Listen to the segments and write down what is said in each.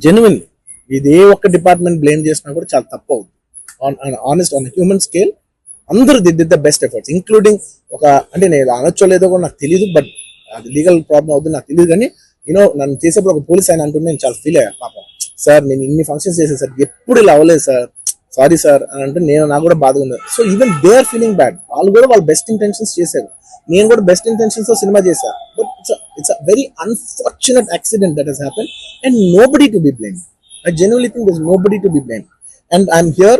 Genuinely ఇది ఏ ఒక్క department blame చేసినా కూడా చాలా తప్పు అవుతుంది. ఆనెస్ట్ ఆన్ హ్యూమన్ స్కేల్ అందరూ did the best efforts including ఒక అంటే నేను అనొచ్చో లేదో కూడా నాకు తెలియదు, బట్ అది లీగల్ ప్రాబ్లం అవుతుంది నాకు తెలియదు. కానీ నన్ను చేసేప్పుడు ఒక పోలీస్ ఆయన అంటుంటే నేను చాలా ఫీల్ అయ్యా. పాపం సార్ నేను ఇన్ని ఫంక్షన్స్ చేశాను సార్, ఎప్పుడు ఇలా అవ్వలేదు సార్, సారీ సార్ అని అంటే నాకు కూడా బాధగా ఉంది. So even they are feeling bad. వాళ్ళు కూడా వాళ్ళ బెస్ట్ ఇంటెన్షన్స్ చేశారు, నేను కూడా బెస్ట్ ఇంటెన్షన్స్ తో సినిమా చేశాను. But it's a very unfortunate accident that has happen and nobody to be blame. I genuinely think there's nobody to be blamed. And I'm here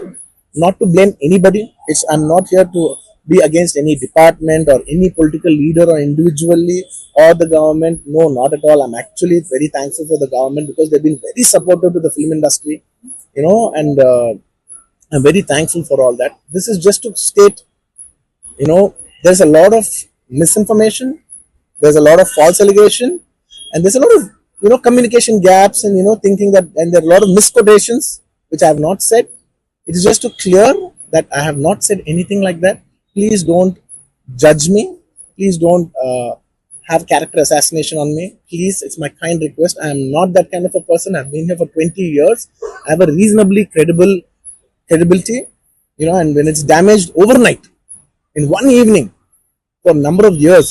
not to blame anybody. I'm not here to be against any department or any political leader or individually or the government. No, not at all. I'm actually very thankful for the government because they've been very supportive to the film industry, and I'm very thankful for all that. This is just to state, there's a lot of misinformation, there's a lot of false allegation, and there's a lot of communication gaps, and thinking that, and there are a lot of misquotations which I have not said. It is just to clear that I have not said anything like that. Please don't judge me. Please don't have character assassination on me. Please, it's my kind request. I am not that kind of a person. I've been here for 20 years. I have a reasonably credibility, and when it's damaged overnight in one evening for a number of years,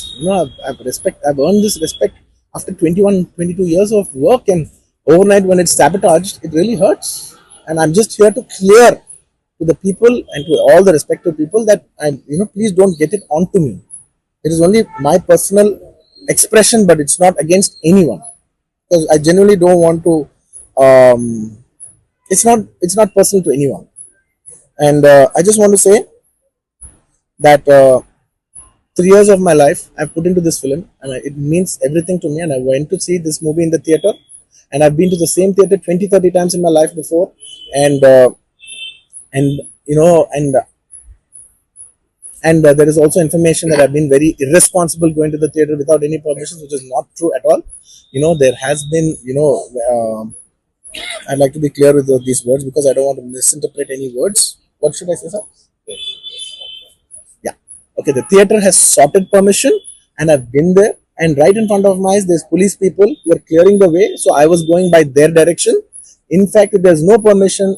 I've earned this respect after 21, 22 years of work, and overnight when it's sabotaged, it really hurts. And I'm just here to clear to the people and to all the respective people that please don't get it onto me. It is only my personal expression, but it's not against anyone, because I genuinely don't want to. Um, it's not personal to anyone, and I just want to say that 3 years of my life I've put into this film, and it means everything to me. And I went to see this movie in the theater, and I've been to the same theater 20, 30 times in my life before, and and you know and there is also information that I've been very irresponsible going to the theater without any permission, which is not true at all. There has been, I'd like to be clear with these words because I don't want to misinterpret any words. What should I say, sir? Yeah. Okay, the theater has sorted permission, and I've been there, and right in front of my eyes there's police people who are clearing the way, so I was going by their direction. In fact, if there's no permission,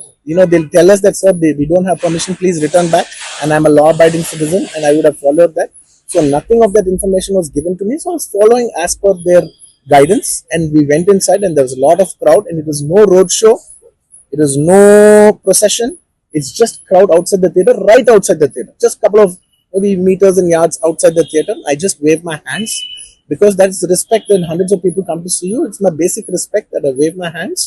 they'll tell us that, sir, we don't have permission, please return back. And I'm a law abiding citizen, and I would have followed that. So nothing of that information was given to me, so I was following as per their guidance. And we went inside, and there was a lot of crowd, and it was no road show, it was no procession. It's just crowd outside the theater, right outside the theater, just a couple of maybe meters and yards outside the theater. I just wave my hands because that's respect. When hundreds of people come to see you, it's my basic respect that I wave my hands.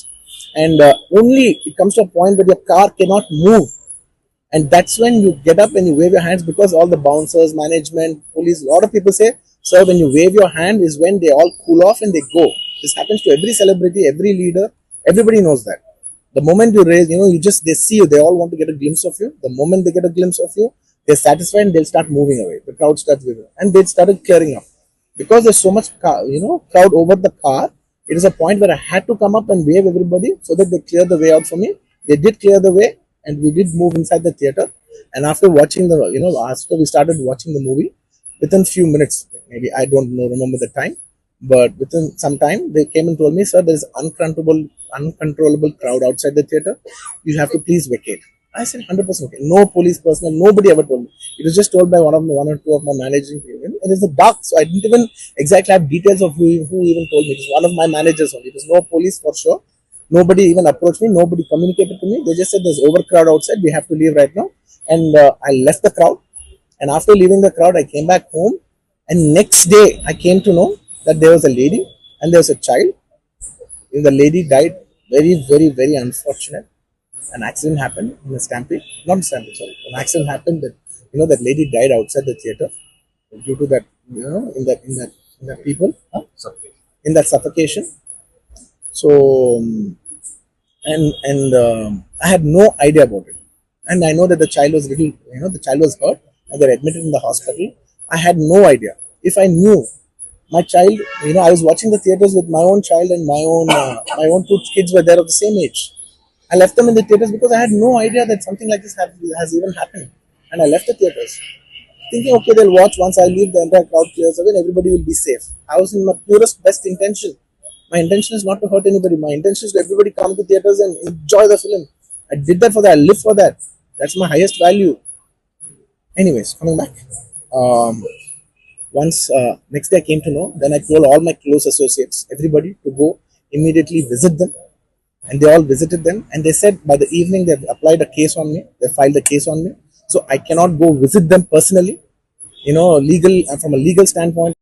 And only it comes to a point where your car cannot move, and that's when you get up and you wave your hands, because all the bouncers, management, police, a lot of people say, sir, when you wave your hand is when they all cool off and they go. This happens to every celebrity, every leader, everybody knows that. The moment you raise, they see you, they all want to get a glimpse of you. The moment they get a glimpse of you, they're satisfied and they'll start moving away. The crowd starts moving, and they started clearing up because there's so much crowd over the car. It is a point where I had to come up and wave everybody so that they clear the way out for me. They did clear the way, and we did move inside the theater. And after watching after we started watching the movie, within few minutes, maybe I don't know, remember the time, but within some time, they came and told me, sir, there is uncontrollable crowd outside the theater. You have to please vacate. I said 100% okay. No police personnel, nobody ever told me. It was just told by one or two of my managing people. It is a dark, so I didn't even exactly have details of who even told me. It was one of my managers only. It was no police for sure. Nobody even approached me. Nobody communicated to me. They just said there's overcrowd outside. We have to leave right now. And I left the crowd. And after leaving the crowd, I came back home. And next day, I came to know that there was a lady and there was a child. And the lady died. Very, very, very unfortunate. An accident happened in a stampede. Not a stampede, sorry. An accident happened that that lady died outside the theater due to that. In that people, in that suffocation. So I had no idea about it, and I know that the child was the child was hurt, and they're admitted in the hospital. I had no idea. If I knew my child, I was watching the theaters with my own child, and my own two kids were there of the same age. I left them in the theaters because I had no idea that something like this has even happened, and I left the theaters thinking, okay, they'll watch. Once I leave, the entire crowd clears away, and everybody will be safe. I was in my purest best intention. My intention is not to hurt anybody. My intention is to everybody come to theaters and enjoy the film. I did that for that. I live for that. That's my highest value. Anyways, coming back. Um, Once next day I came to know, then I told all my close associates, everybody, to go immediately visit them, and they all visited them, and they said by the evening they've applied a case on me, they filed a case on me, so I cannot go visit them personally. Legal from a legal standpoint,